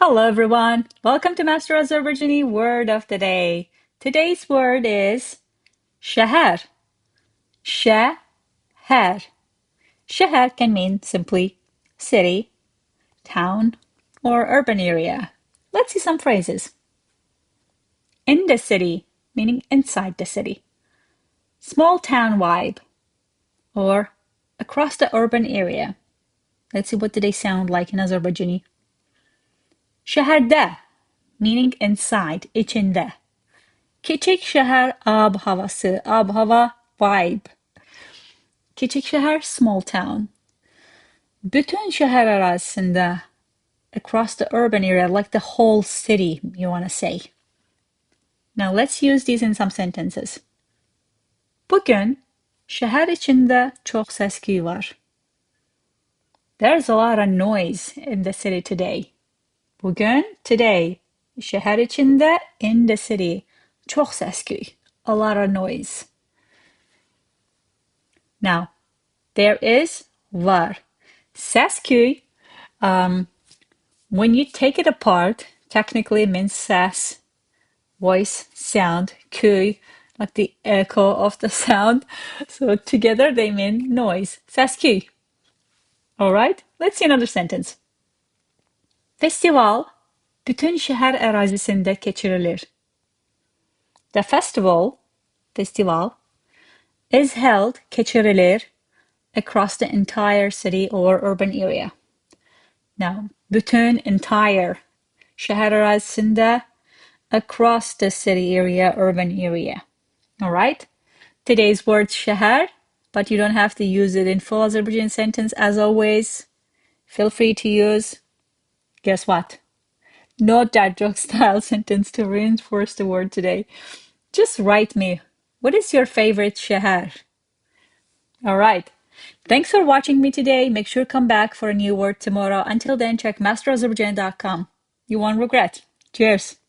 Hello everyone, welcome to Master Azerbaijani word of the day. Today's word is ŞÄHÄR. ŞÄHÄR. ŞÄHÄR can mean simply city, town, or urban area. Let's see some phrases. In the city, meaning inside the city. Small town vibe, or across the urban area. Let's see what do they sound like in Azerbaijani. ŞƏHЭRdə, meaning inside, içində. Kiçik ŞƏHƏR ab-havası, ab-hava vibe. Kiçik ŞƏHƏR small town. Bütün şəhər ərazisində, across the urban area, like the whole city, you want to say. Now let's use these in some sentences. Bugün şəhər içində çox səs-küy var. There's a lot of noise in the city today. Bugün, today. Şəhər içində, in the city. Çox səs-küy. A lot of noise. Now, there is var. Səs-küy, when you take it apart, technically it means ses, voice, sound, küy, like the echo of the sound. So together they mean noise. Səs-küy. All right, let's see another sentence. Festival bütün şəhər ərazisində keçirilir. The festival, is held, keçirilir, across the entire city or urban area. Now, bütün, entire, şəhər ərazisində, across the city area, urban area. All right? Today's word ŞƏHƏR, but you don't have to use it in full Azerbaijani sentence. As always, feel free to use, guess what? No dad joke style sentence to reinforce the word today. Just write me, what is your favorite ŞÄHÄR? All right. Thanks for watching me today. Make sure to come back for a new word tomorrow. Until then, check masterazerbaijan.com. You won't regret. Cheers.